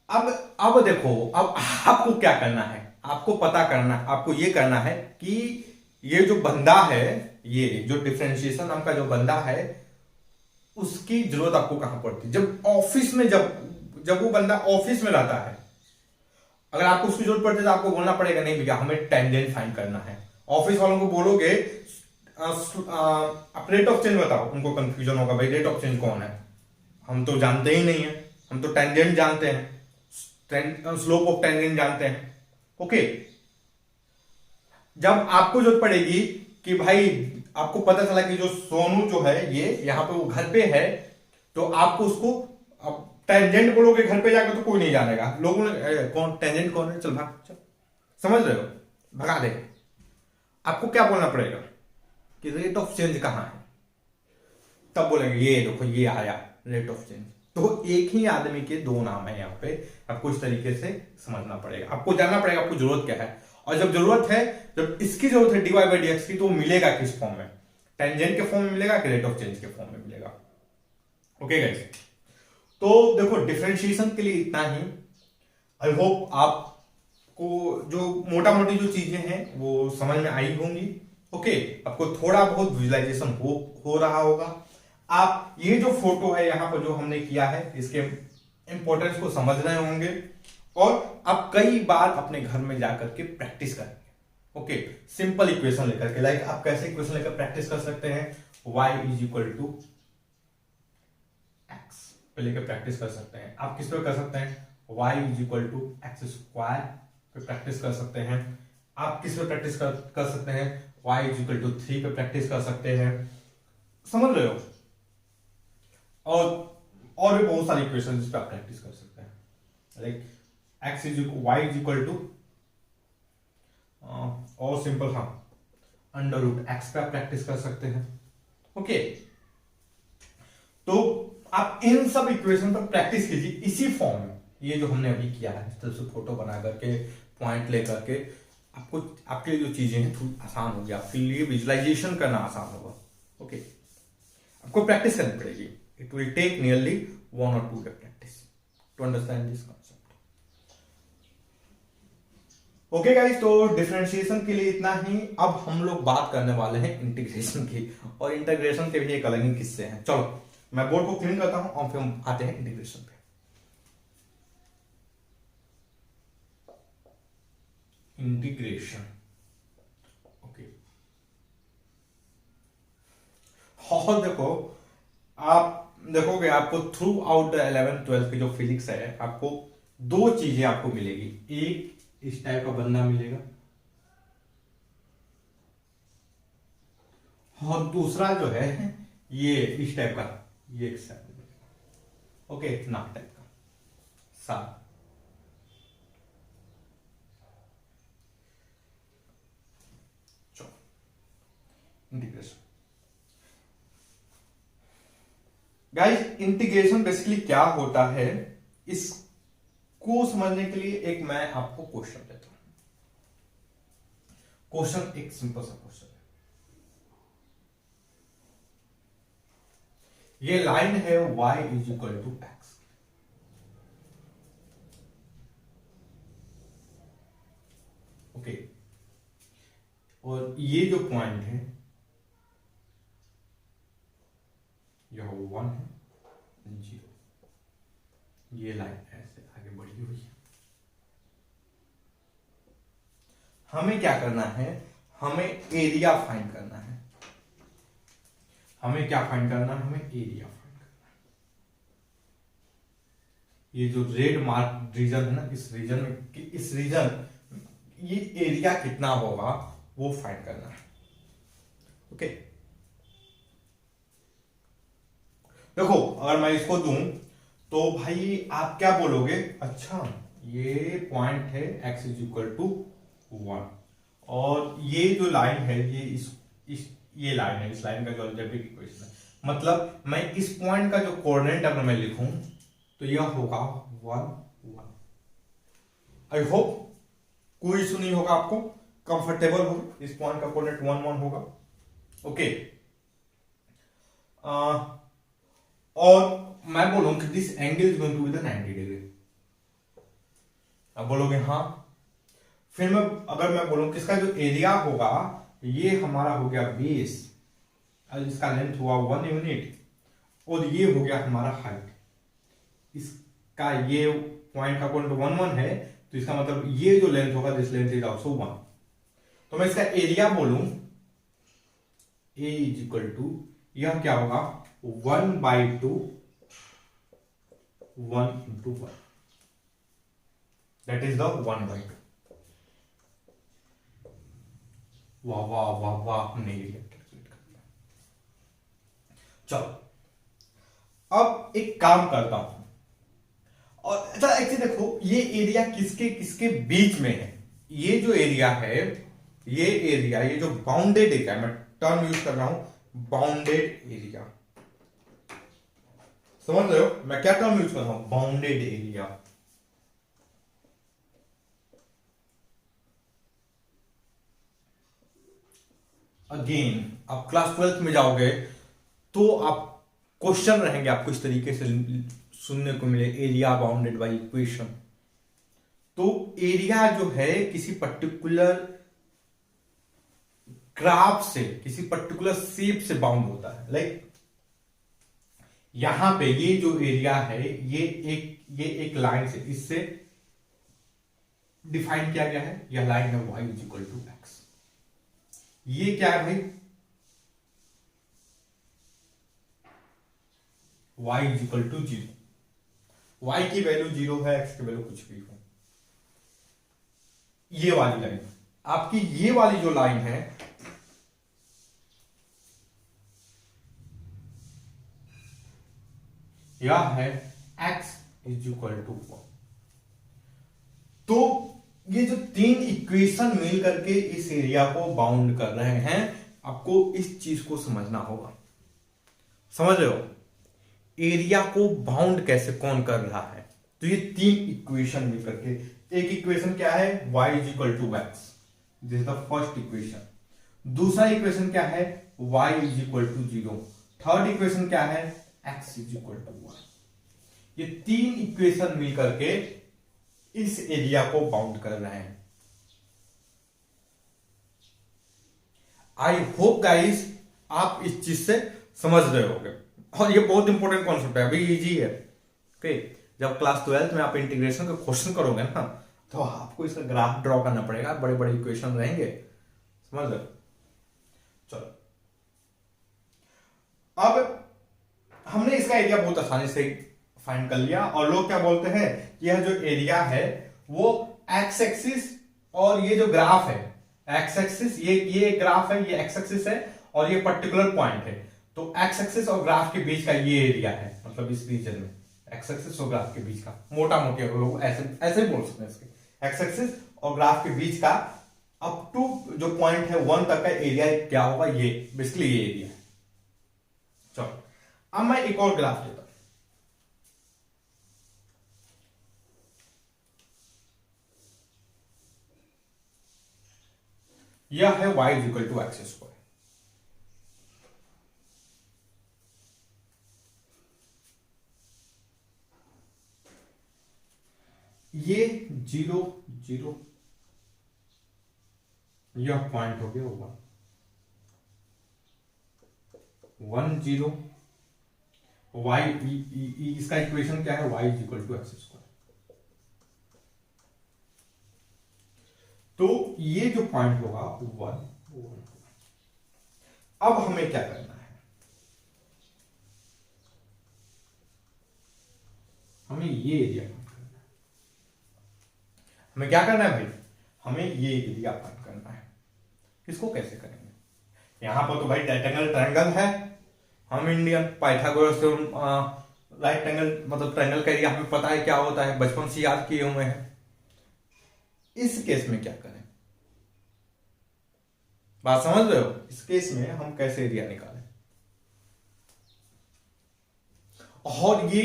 अब देखो, अब आपको क्या करना है, आपको पता करना, आपको ये करना है कि ये जो बंदा है, ये जो डिफरेंशिएशन नाम का जो बंदा है, उसकी जरूरत आपको कहां पड़ती है, जब ऑफिस में, जब वो बंदा ऑफिस में रहता है, अगर आपको उसकी जरूरत पड़ती है तो आपको बोलना पड़ेगा नहीं भैया हमें टेंजेंट फाइंड करना है। ऑफिस वालों को बोलोगे आप रेट ऑफ चेंज बताओ, उनको कंफ्यूजन होगा, भाई रेट ऑफ चेंज कौन है, हम तो जानते ही नहीं है, हम तो टेंजेंट जानते हैं, स्लोप ऑफ टेंजेंट जानते हैं। ओके, जब आपको जरूरत पड़ेगी कि भाई आपको पता चला कि जो सोनू जो है ये यहां पे वो घर पे है, तो आपको उसको अब टेंजेंट बोलोगे घर पे जाकर तो कोई नहीं जानेगा, लोगों ने कौन टेंजेंट कौन है, चल भाग चल, समझ रहे हो, भगा दे। आपको क्या बोलना पड़ेगा कि रेट ऑफ चेंज कहां है, तब बोलेंगे ये देखो ये आया रेट ऑफ चेंज। तो एक ही आदमी के दो नाम है यहाँ पे, आपको इस तरीके से समझना पड़ेगा, आपको जानना पड़ेगा आपको जरूरत क्या है, और जब जरूरत है, जब इसकी जरूरत है dy by dx की, तो मिलेगा किस फॉर्म में, टेंजेंट के फॉर्म में मिलेगा कि रेट ऑफ चेंज के फॉर्म में मिलेगा। ओके गाइस, तो देखो डिफरेंशिएशन के लिए इतना ही। आई होप आपको जो मोटा मोटी जो चीजें हैं वो समझ में आई होंगी। ओके, आपको थोड़ा बहुत विजुअलाइजेशन हो रहा होगा। आप ये जो फोटो है यहां पर जो हमने किया है, इसके इंपॉर्टेंस को समझ रहे होंगे, और आप कई बार अपने घर में जाकर के प्रैक्टिस करेंगे। ओके, सिंपल इक्वेशन लेकर के, लाइक आप कैसे इक्वेशन लेकर प्रैक्टिस कर सकते हैं, y is equal to x पे लेकर प्रैक्टिस कर सकते हैं। आप किस पे कर सकते हैं, y is equal to x square पे प्रैक्टिस कर सकते हैं। आप किस पे प्रैक्टिस कर सकते हैं, y इज इक्वल टू 3 पे प्रैक्टिस कर सकते हैं। समझ रहे हो? और भी बहुत सारी इक्वेशन जिस पे आप प्रैक्टिस कर सकते हैं, like x is y is equal to और सिंपल, हाँ, अंडर रूट एक्स पे आप प्रैक्टिस कर सकते हैं। ओके, तो आप इन सब इक्वेशन पर प्रैक्टिस कीजिए इसी फॉर्म में, ये जो हमने अभी किया है, इस तरह से फोटो बना करके पॉइंट लेकर के, आपको आपके लिए जो चीजें हैं थोड़ी आसान होगी, आपके लिए विजुअलाइजेशन करना आसान होगा। ओके, आपको प्रैक्टिस करनी पड़ेगी। It will take nearly 1 or 2 day practice to understand this concept. Okay guys, तो डिफरेंशिएशन के लिए इतना ही। अब हम लोग बात करने वाले हैं इंटीग्रेशन की, और इंटीग्रेशन के भी एक अलग ही किस्से हैं। चलो मैं बोर्ड को क्लीन करता हूं और फिर हम आते हैं इंटीग्रेशन पे। इंटीग्रेशन, ओके, और देखो, आप देखोगे आपको थ्रू आउट द 11th-12th की जो फिजिक्स है, आपको दो चीजें आपको मिलेगी। एक इस टाइप का बंदा मिलेगा, और दूसरा जो है ये इस टाइप का, ये एक साइड मिलेगा। ओके, नाक टाइप का सा। इंटीग्रेशन, गाइस, इंटीग्रेशन बेसिकली क्या होता है, इसको समझने के लिए एक मैं आपको क्वेश्चन देता हूं। क्वेश्चन एक सिंपल सा क्वेश्चन है। ये लाइन है y is equal to x, okay, और ये जो पॉइंट है यह 1 है, 0। ये लाइन ऐसे आगे बढ़ी हुई है। हमें क्या करना है, हमें एरिया फाइंड करना है। हमें क्या फाइंड करना है, हमें एरिया फाइंड करना है। ये जो रेड मार्क रीजन है ना, इस रीजन में, इस रीजन, ये एरिया कितना होगा वो फाइंड करना है। ओके, देखो, अगर मैं इसको दूं तो भाई आप क्या बोलोगे, अच्छा ये पॉइंट है x इज इक्वल टू 1, और ये जो लाइन है ये ये लाइन है, इस लाइन का जो अलजेब्रिक इक्वेशन है, मतलब मैं इस पॉइंट का जो कोऑर्डिनेट अगर मैं लिखूं तो यह होगा 1 1। आई होप कोई इशू नहीं होगा, आपको कंफर्टेबल हो, इस पॉइंट का कोऑर्डिनेट 1 1 होगा। ओके, और मैं बोलूं कि this angle is going to be the 90 degree, अब बोलोगे हाँ। फिर अगर मैं बोलूं कि इसका जो एरिया होगा, ये हमारा हो गया बेस, इसका लेंथ हुआ 1 यूनिट, और ये हो गया हमारा हाइट। इसका ये पॉइंट का कोण 1 1 है, तो इसका मतलब ये जो लेंथ होगा, दिस लेंथ इज ऑल्सो 1। तो मैं इसका एरिया बोलूं, ए इज इक्वल टू, यह क्या होगा, 1/2 1 into 1, that is the 1/2। वाह वाह वाह वाह, हमने एरिया कैलकुलेट कर लिया। चलो अब एक काम करता हूं, और अच्छा एक्चुअली देखो, ये एरिया किसके किसके बीच में है। ये जो एरिया है, ये एरिया, ये जो बाउंडेड एरिया, मैं टर्म यूज कर रहा हूं, बाउंडेड एरिया। समझ रहे हो मैं क्या टर्म यूज कर रहा हूं, बाउंडेड एरिया। अगेन आप क्लास 12th में जाओगे तो आप क्वेश्चन रहेंगे, आपको इस तरीके से सुनने को मिले, एरिया बाउंडेड बाय इक्वेशन। तो एरिया जो है किसी पर्टिकुलर ग्राफ से, किसी पर्टिकुलर शेप से बाउंड होता है। लाइक यहां पे ये जो एरिया है, ये एक लाइन से, इससे डिफाइन किया गया है। यह लाइन है y is equal to x. ये क्या है भाई, y is equal to 0। y की वैल्यू 0 है, x की वैल्यू कुछ भी हो। ये वाली लाइन, आपकी ये वाली जो लाइन है, यह है x इज इक्वल टू 1। तो ये जो तीन इक्वेशन मिल करके इस एरिया को बाउंड कर रहे हैं, आपको इस चीज को समझना होगा। समझ रहे हो एरिया को बाउंड कैसे कौन कर रहा है? तो ये तीन इक्वेशन मिल करके, एक इक्वेशन क्या है, y is equal to x, this is the first equation. दूसरा इक्वेशन क्या है, y is equal to 0। Third equation क्या है, x इज इक्वल टू 1। ये तीन इक्वेशन मिल करके इस एरिया को बाउंड कर रहे हैं। आई होप गाइस आप इस चीज से समझ रहे होंगे, और ये बहुत इंपॉर्टेंट कॉन्सेप्ट है, अभी इजी है। ओके, जब क्लास 12th में आप इंटीग्रेशन का क्वेश्चन करोगे ना, तो आपको इसका ग्राफ ड्रॉ करना पड़ेगा, बड़े बड़े इक्वेशन रहेंगे, समझ रहे? चलो, अब हमने इसका एरिया बहुत आसानी से फाइंड कर लिया। और लोग क्या बोलते हैं, यह जो एरिया है वो एक्स एक्सिस और ये जो ग्राफ है, एक्स एक्सिस, ये ग्राफ है, ये एक्स एक्सिस है, और ये पर्टिकुलर पॉइंट है। तो एक्स एक्सिस और ग्राफ के बीच का ये एरिया है, मतलब इस रीजन में एक्स एक्सिस और ग्राफ के बीच का, मोटा मोटी लोग ऐसे बोल सकते हैं इसके, एक्स एक्सिस और ग्राफ के बीच का अप टू जो पॉइंट है 1 तक का एरिया क्या होगा, ये बेसिकली ये एरिया है। चलो, अब मैं एक और ग्राफ लेता हूं। यह है y is equal to x square. ये 0 0, यह पॉइंट हो गया 1 0। y इसका इक्वेशन क्या है, y is equal to x square. तो ये जो पॉइंट होगा 1 1। अब हमें क्या करना है, हमें ये एरिया फाइंड करना है। हमें क्या करना है भाई, हमें ये एरिया फाइंड करना है। इसको कैसे करेंगे, यहां पर तो भाई डायगोनल ट्रायंगल है, हम इंडियन पाइथागोरस से राइट एंगल, मतलब ट्रायंगल का एरिया हमें पता है क्या होता है, बचपन से याद किए हुए हैं। इस केस में क्या करें, बात समझ रहे हो? इस केस में हम कैसे एरिया निकालें, और ये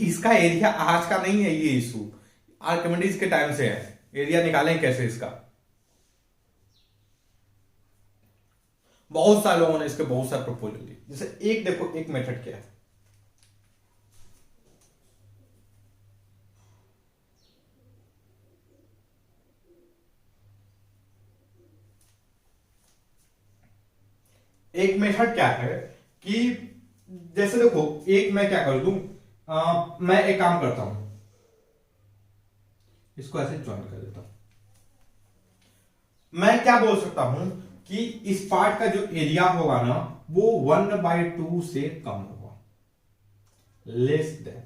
इसका एरिया आज का नहीं है, ये इशू आर्किमिडीज के टाइम से है। एरिया निकालें कैसे इसका, बहुत सारे लोगों ने इसके बहुत सारे प्रपोजल दिए। जैसे एक देखो, एक मेथड क्या है, एक मेथड क्या है कि जैसे देखो, एक मैं क्या कर दूं, मैं एक काम करता हूं, इसको ऐसे ज्वाइन कर देता हूं। मैं क्या बोल सकता हूं कि इस पार्ट का जो एरिया होगा ना, वो 1/2 से कम होगा, लेस देन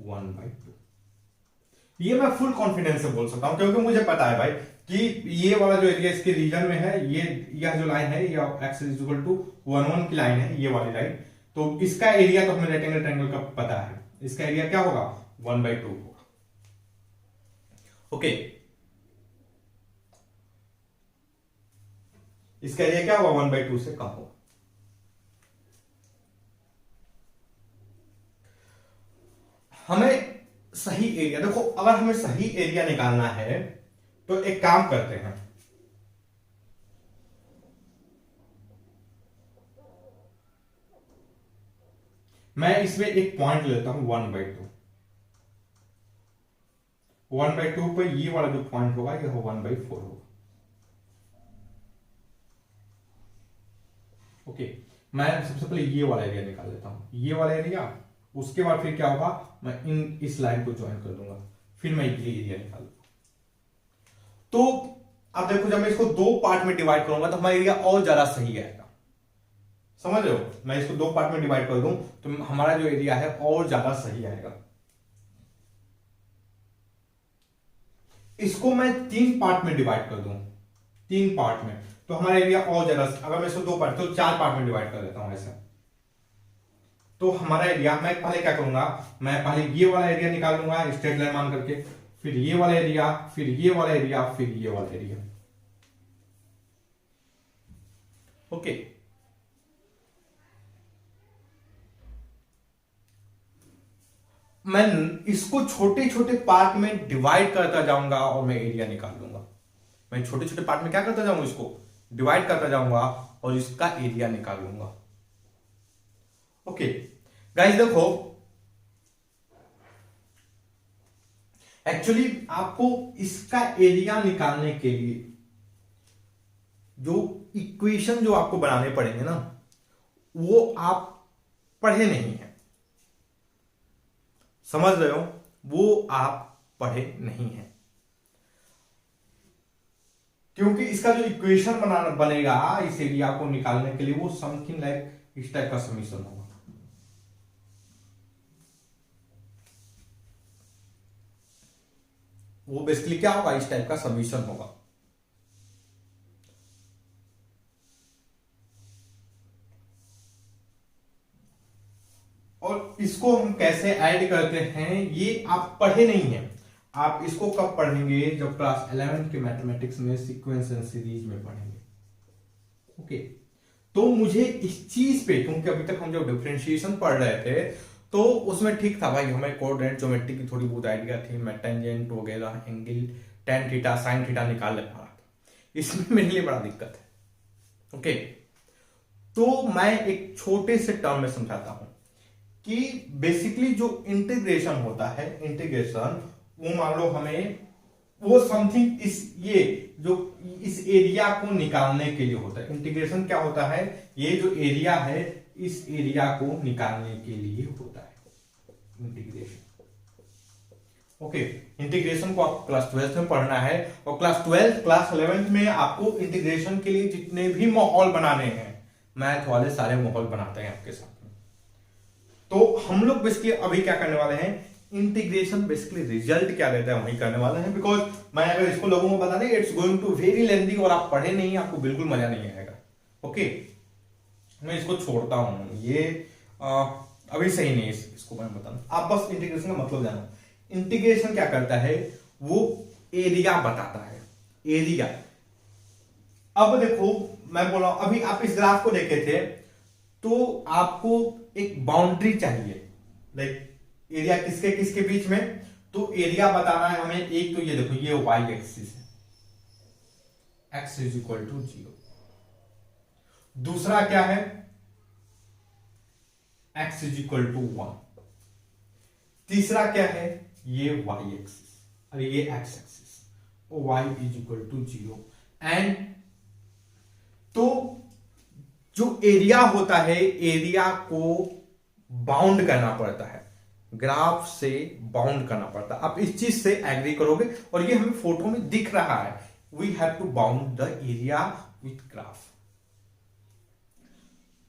1/2। ये मैं फुल कॉन्फिडेंस से बोल सकता हूं, क्योंकि मुझे पता है भाई कि ये वाला जो एरिया इसके रीजन में है, यह जो लाइन है, ये एक्स इज इक्वल टू 1 1 की लाइन है, ये वाली लाइन। तो इसका एरिया तो हमें रेक्टेंगल ट्रायंगल का पता है, इसका एरिया क्या होगा, 1/2 होगा। ओके, इसका एरिया क्या होगा, 1/2 से कम होगा। हमें सही एरिया, देखो अगर हमें सही एरिया निकालना है तो एक काम करते हैं, मैं इसमें एक पॉइंट लेता हूं 1/2। 1/2 पे ये वाला जो पॉइंट होगा यह 1/4 होगा। ओके, मैं सबसे पहले ये वाला एरिया निकाल लेता हूं, ये वाला एरिया। उसके बाद फिर क्या होगा, मैं इस लाइन को ज्वाइन कर दूंगा, फिर मैं ये एरिया निकाल दूंगा। तो अब देखो, जब मैं इसको दो पार्ट में डिवाइड करूंगा तो हमारा एरिया और ज्यादा सही आएगा। समझ रहे हो, मैं इसको दो पार्ट में डिवाइड कर दूं तो हमारा जो एरिया है और ज्यादा सही आएगा। इसको मैं 3 पार्ट में डिवाइड कर दूं, 3 पार्ट में, तो हमारा एरिया और ज्यादा, अगर मैं इसको 2 पार्ट तो 4 पार्ट में डिवाइड कर देता हूं ऐसा, तो हमारा एरिया, मैं पहले क्या करूंगा, मैं पहले ये वाला एरिया निकाल लूंगा स्ट्रेट लाइन मान करके, फिर ये वाला एरिया, फिर ये वाला एरिया, फिर ये वाला एरिया। ओके, मैं इसको छोटे छोटे पार्ट में डिवाइड करता जाऊंगा और मैं एरिया निकाल लूंगा। मैं छोटे छोटे पार्ट में क्या करता जाऊंगा, इसको डिवाइड करता जाऊंगा और इसका एरिया निकाल लूंगा। ओके गाइस, देखो एक्चुअली आपको इसका एरिया निकालने के लिए जो इक्वेशन जो आपको बनाने पड़ेंगे ना, वो आप पढ़े नहीं है, समझ रहे हो, वो आप पढ़े नहीं है, क्योंकि इसका जो इक्वेशन बनेगा इस एरिया को निकालने के लिए वो समथिंग लाइक इस टाइप का समीकरण होगा। वो बेसिकली क्या होगा, इस टाइप का समीकरण होगा। और इसको हम कैसे ऐड करते हैं ये आप पढ़े नहीं हैं, आप इसको कब पढ़ेंगे, जब क्लास 11 के मैथमेटिक्स में सीक्वेंस एंड सीरीज में पढ़ेंगे। ओके, तो मुझे इस चीज पे, क्योंकि अभी तक हम जब डिफरेंशिएशन पढ़ रहे थे तो उसमें ठीक था भाई, हमें कोऑर्डिनेट ज्योमेट्री की थोड़ी बहुत आइडिया थी, मैं टेंजेंट वगैरह, angle, tan theta sin theta निकाल ले पा रहा था। इसमें मेरे लिए बड़ा दिक्कत है। ओके, तो मैं एक छोटे से टर्म में समझाता हूं कि बेसिकली जो इंटीग्रेशन होता है, इंटीग्रेशन वो मान लो हमें वो समथिंग ये जो इस एरिया को निकालने के लिए होता है। इंटीग्रेशन क्या होता है, ये जो एरिया है इस एरिया को निकालने के लिए होता है इंटीग्रेशन। ओके, इंटीग्रेशन को आपको क्लास 12 में पढ़ना है और क्लास 12 क्लास 11 में आपको इंटीग्रेशन के लिए जितने भी माहौल बनाने हैं, मैथ वाले सारे माहौल बनाते हैं आपके साथ में। तो हम लोग बेसिकली अभी क्या करने वाले हैं, इंटीग्रेशन बेसिकली रिजल्ट क्या देता है वही करने वाले हैं। बिकॉज मैं अगर इसको लोगों को बता दें it's going to very lengthy और आप पढ़े नहीं, आपको बिल्कुल मजा नहीं आएगा। ओके, मैं इसको छोड़ता हूं, ये अभी सही नहीं है, इसको मैं बताऊं, आप बस इंटीग्रेशन का मतलब जानो। इंटीग्रेशन क्या करता है, वो एरिया बताता है, एरिया। अब देखो मैं बोला अभी आप इस ग्राफ को देखे थे तो आपको एक बाउंड्री चाहिए, लाइक एरिया किसके किसके बीच में, तो एरिया बताना है हमें। एक तो ये देखो, ये वाई एक्सिस है, एक्स इज इक्वल टू 0। दूसरा क्या है, एक्स इज इक्वल टू 1। तीसरा क्या है, ये वाई एक्सिस, अरे ये x axis, y is equal to 0। And तो जो एरिया होता है, एरिया को बाउंड करना पड़ता है, ग्राफ से बाउंड करना पड़ता है। आप इस चीज से एग्री करोगे और ये हमें फोटो में दिख रहा है, we have to bound the area with graph.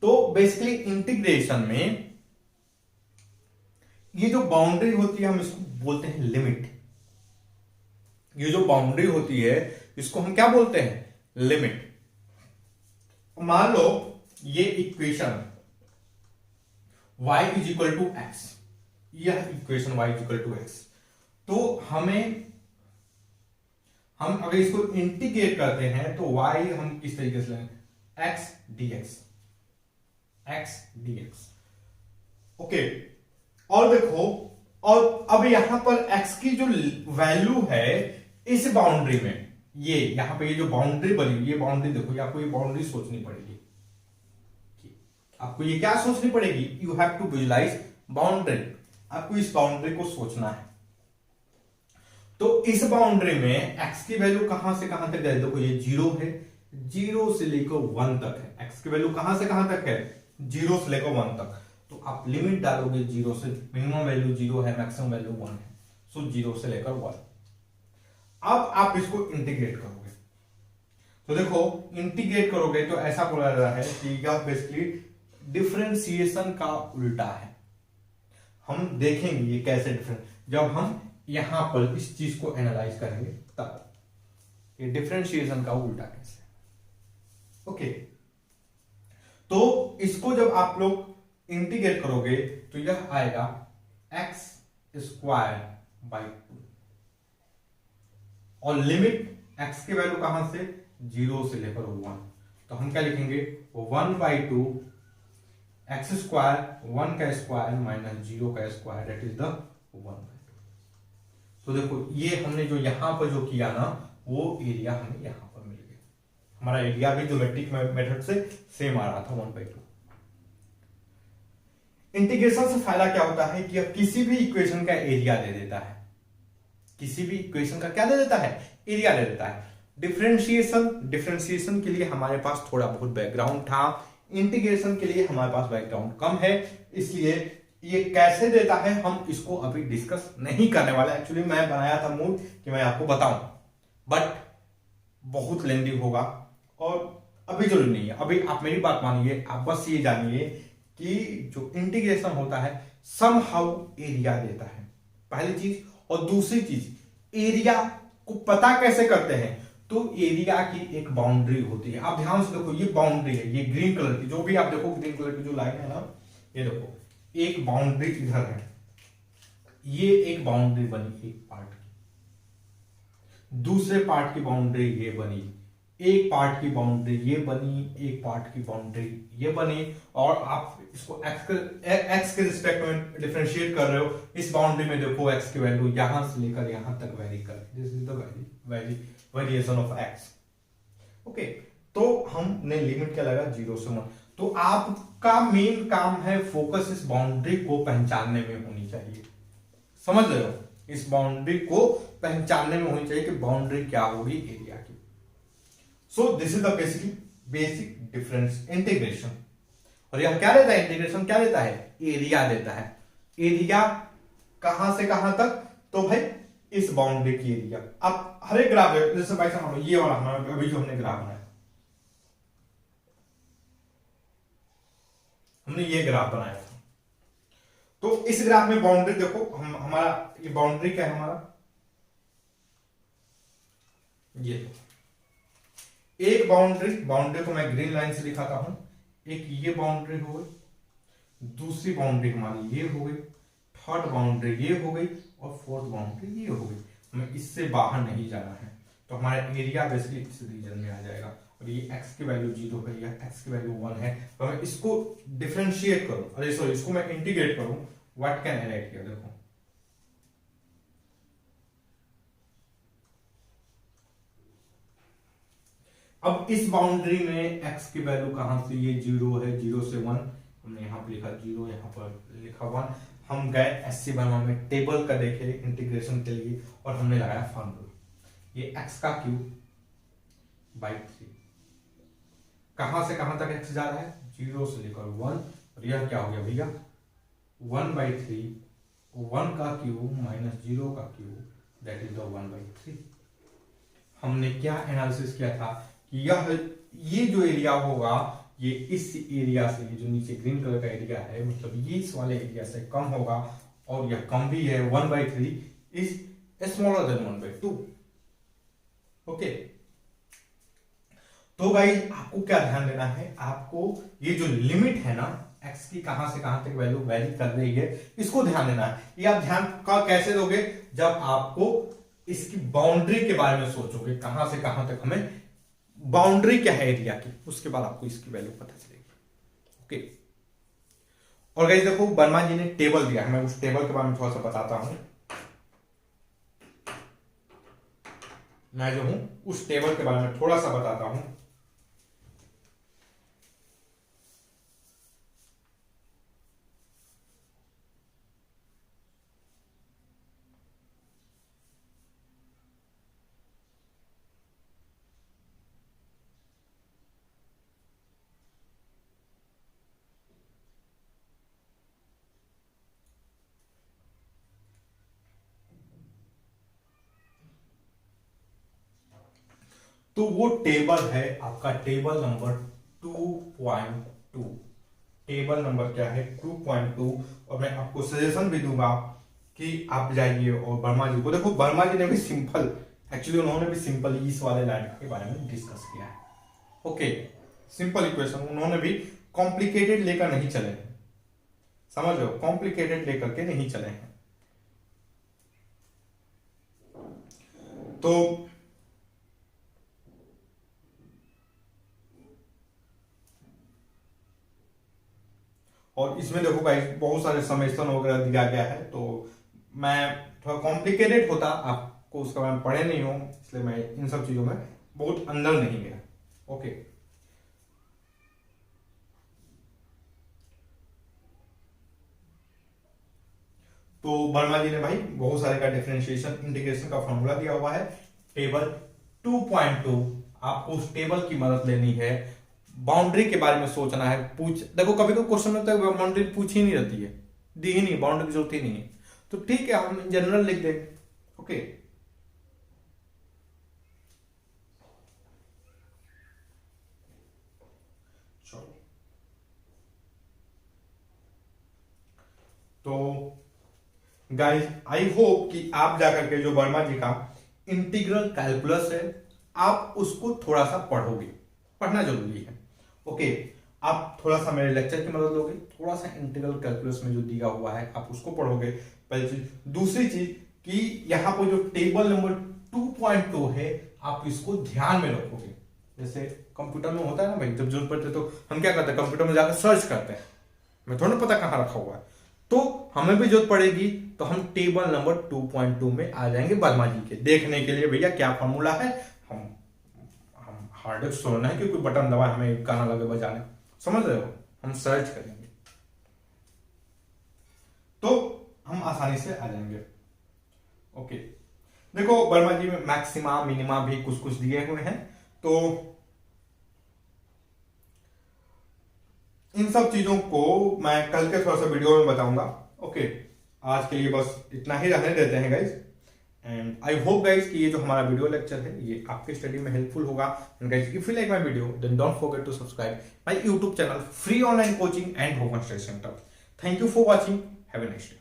तो बेसिकली इंटीग्रेशन में ये जो बाउंड्री होती है हम इसको बोलते हैं लिमिट। ये जो बाउंड्री होती है इसको हम क्या बोलते हैं, लिमिट। मान लो ये equation y is equal to x, यह equation y is equal to x, तो हम अगर इसको इंटीग्रेट करते हैं तो y हम किस तरीके से लेंगे, x dx, x dx। Okay, और देखो, और अब यहां पर x की जो वैल्यू है इस बाउंड्री में, ये यहां पे ये जो बाउंड्री बनी, ये बाउंड्री देखो, ये आपको ये बाउंड्री सोचनी पड़ेगी। आपको ये क्या सोचनी पड़ेगी, you have to visualise boundary, आपको इस बाउंड्री को सोचना है। तो इस बाउंड्री में x की वैल्यू कहां से कहां तक है, देखो ये 0 है, 0 से लेकर 1 तक है। x की वैल्यू कहां से कहां तक है, 0 से लेकर 1 तक। तो आप लिमिट डालोगे 0 से, मिनिमम वैल्यू 0 है, मैक्सिमम वैल्यू 1 है, सो 0 से लेकर 1। अब आप इसको इंटीग्रेट करोगे तो देखो, इंटीग्रेट करोगे तो ऐसा बोला जा रहा है कि यह बेसिकली डिफरेंशिएशन का उल्टा है। हम देखेंगे ये कैसे डिफरेंट, जब हम यहां पर इस चीज को एनालाइज करेंगे तब ये डिफरेंशिएशन का उल्टा कैसे। ओके, तो इसको जब आप लोग इंटीग्रेट करोगे तो यह आएगा एक्स स्क्वायर बाई 2 और लिमिट एक्स की वैल्यू कहां से 0 से लेकर 1, तो हम क्या लिखेंगे 1/2 एक्स स्क्वायर 1 का स्क्वायर माइनस 0 का स्क्वायर दैट इज द 1/2। तो देखो ये हमने जो यहां पर जो किया ना वो एरिया हमें यहां पर मिल गया, हमारा एरिया भी ज्योमेट्रिक मेथड से सेम आ रहा था 1/2। इंटीग्रेशन से फायदा क्या होता है कि अब किसी भी इक्वेशन का एरिया दे देता है, किसी भी इक्वेशन का क्या दे देता है, एरिया दे देता है। डिफरेंशिएशन के लिए हमारे पास थोड़ा बहुत बैकग्राउंड था, इंटीग्रेशन के लिए हमारे पास बैकग्राउंड कम है, इसलिए ये कैसे देता है हम इसको अभी डिस्कस नहीं करने वाले। एक्चुअली मैं बनाया था मूड कि मैं आपको बताऊं, बट बहुत लेंदी होगा और अभी जरूरी नहीं है। अभी आप मेरी बात मानिए, आप बस ये जानिए कि जो इंटीग्रेशन होता है समहाउ एरिया देता है, पहली चीज। और दूसरी चीज एरिया को पता कैसे करते हैं, तो एरिया की एक बाउंड्री होती है। आप ध्यान से देखो, ये बाउंड्री है, ये ग्रीन कलर की, जो भी आप देखो ग्रीन कलर की जो लाइन है ना, ये देखो एक बाउंड्री इधर है, ये एक बाउंड्री बनी एक पार्ट की, दूसरे पार्ट की बाउंड्री ये बनी, एक पार्ट की बाउंड्री ये बनी, एक पार्ट की बाउंड्री ये बनी, और आप इसको एक्स के रिस्पेक्ट में डिफरेंशिएट कर रहे हो। इस बाउंड्री में देखो एक्स की वैल्यू यहां से लेकर यहां तक वेरी कर, this is the variation of x. Okay, तो हमने लिमिट क्या लगा 0 से 1। तो आपका मेन काम है फोकस इस बाउंड्री को पहचानने में होनी चाहिए, समझ रहे हो, इस बाउंड्री को पहचानने में होनी चाहिए कि बाउंड्री क्या होगी एरिया की। So this is the basic difference integration. और यह क्या देता है, इंटीग्रेशन क्या देता है, एरिया देता है। एरिया कहां से कहां तक, तो भाई इस बाउंड्री की एरिया। अब हर एक ग्राफ है, जैसे भाई साहब ये वाला हमारा अभी जो हमने ग्राफ बनाया, हमने ये ग्राफ बनाया था, तो इस ग्राफ में बाउंड्री देखो, हमारा ये बाउंड्री क्या है, हमारा ये एक बाउंड्री को मैं ग्रीन लाइन से दिखाता हूं, एक ये बाउंड्री हो गई, दूसरी बाउंड्री हमारी ये हो गई, थर्ड बाउंड्री ये हो गई, और फोर्थ बाउंड्री ये हो गई। हमें इससे बाहर नहीं जाना है, तो हमारा एरिया बेसिकली इस रीजन में आ जाएगा। और ये x की वैल्यू 0 है, या x की वैल्यू 1 है, तो मैं इसको डिफरेंशिएट करूं, अरे सॉरी इसको मैं इंटीग्रेट करूं, what can I right here, देखो अब इस बाउंड्री में x की वैल्यू कहां से, ये 0 है, 0 से 1, हमने यहां पर लिखा 0, यहां पर लिखा 1। हम गए एससी वर्मा में टेबल का देखे इंटीग्रेशन के लिए, और हमने लगाया फॉर्मूला, ये x का क्यूब बाई 3, कहां से कहां तक x जा रहा है, 0 से लेकर 1, और यह क्या हो गया भैया 1/3, 1 का क्यूब माइनस 0 का क्यूब दैट इज द 1/3। हमने क्या एनालिसिस किया था कि ये जो एरिया होगा ये इस एरिया से, ये जो नीचे ग्रीन कलर का एरिया है, मतलब ये इस वाले एरिया से कम होगा, और यह कम भी है, 1/3 इज स्मॉलर देन 1/2। ओके, तो भाई आपको क्या ध्यान देना है, आपको ये जो लिमिट है ना x की कहां से कहां तक वैल्यू वेरी कर रही है, इसको ध्यान देना है। ये आप ध्यान का कैसे दोगे, जब आपको इसकी बाउंड्री के बारे में सोचोगे, कहां से कहां तक हमें बाउंड्री क्या है एरिया की, उसके बाद आपको इसकी वैल्यू पता चलेगी। ओके, और गाइस देखो वर्मा जी ने टेबल दिया है, मैं उस टेबल के बारे में थोड़ा सा बताता हूं। मैं जो हूं उस टेबल के बारे में थोड़ा सा बताता हूं। तो वो टेबल है आपका टेबल नंबर 2.2। टेबल नंबर क्या है 2.2। और मैं आपको सजेशन भी दूंगा कि आप जाइए और वर्मा जी को देखो। वर्मा जी ने भी सिंपल, एक्चुअली उन्होंने भी सिंपल इस वाले लाइन के बारे में डिस्कस किया है। ओके, सिंपल इक्वेशन, उन्होंने भी कॉम्प्लिकेटेड लेकर नहीं चले हैं, समझ लो, कॉम्प्लिकेटेड लेकर के नहीं चले हैं। तो और इसमें देखो गाइस बहुत सारे समेशन वगैरह दिया गया है, तो मैं थोड़ा कॉम्प्लिकेटेड होता, आपको उसका मैं पढ़े नहीं हूं, इसलिए मैं इन सब चीजों में बहुत अंदर नहीं गया। ओके, तो वर्मा जी ने भाई बहुत सारे का डिफरेंशिएशन इंटीग्रेशन का फॉर्मूला दिया हुआ है टेबल 2.2। आपको उस टेबल की मदद लेनी है, बाउंड्री के बारे में सोचना है। देखो कभी कोई क्वेश्चन में तो बाउंड्री पूछ ही नहीं रहती है, दी ही नहीं, बाउंड्री की जरूरत ही नहीं है, तो ठीक है हम जनरल लिख देंगे। ओके, चलो, तो गाइस आई होप कि आप जाकर के जो वर्मा जी का इंटीग्रल कैलकुलस है आप उसको थोड़ा सा पढ़ोगे, पढ़ना जरूरी है। ओके, आप थोड़ा सा मेरे लेक्चर की मदद लोगे, थोड़ा सा इंटीग्रल कैलकुलस में जो दिया हुआ है आप उसको पढ़ोगे, पहली चीज। दूसरी चीज कि यहाँ पर जो टेबल नंबर 2.2 है आप इसको ध्यान में रखोगे। जैसे कंप्यूटर में होता है ना भाई, जब जरूरत पड़ती है तो हम क्या करते हैं, कंप्यूटर में जाकर सर्च करते हैं, मैं थोड़ा पता कहाँ रखा हुआ है, तो हमें भी जरूरत पड़ेगी तो हम टेबल नंबर 2.2 में आ जाएंगे वर्मा जी के, देखने के लिए भैया क्या फॉर्मूला है। हम हार्ड डिस्क सोना है कि कोई बटन दबाए हमें गाना लगे बजाने, समझ रहे हो, हम सर्च करेंगे तो हम आसानी से आ जाएंगे। ओके, देखो वर्मा जी में मैक्सिमा मिनिमा भी कुछ कुछ दिए हुए हैं, तो इन सब चीजों को मैं कल के थोड़ा सा वीडियो में बताऊंगा। ओके, आज के लिए बस इतना ही रहने देते हैं guys, and I hope guys कि ये जो हमारा वीडियो लेक्चर है ये आपके स्टडी में हेल्पफुल होगा। And guys if you like my video then don't forget to subscribe my YouTube channel free online coaching and homework study centre. Thank you for watching, have a nice day.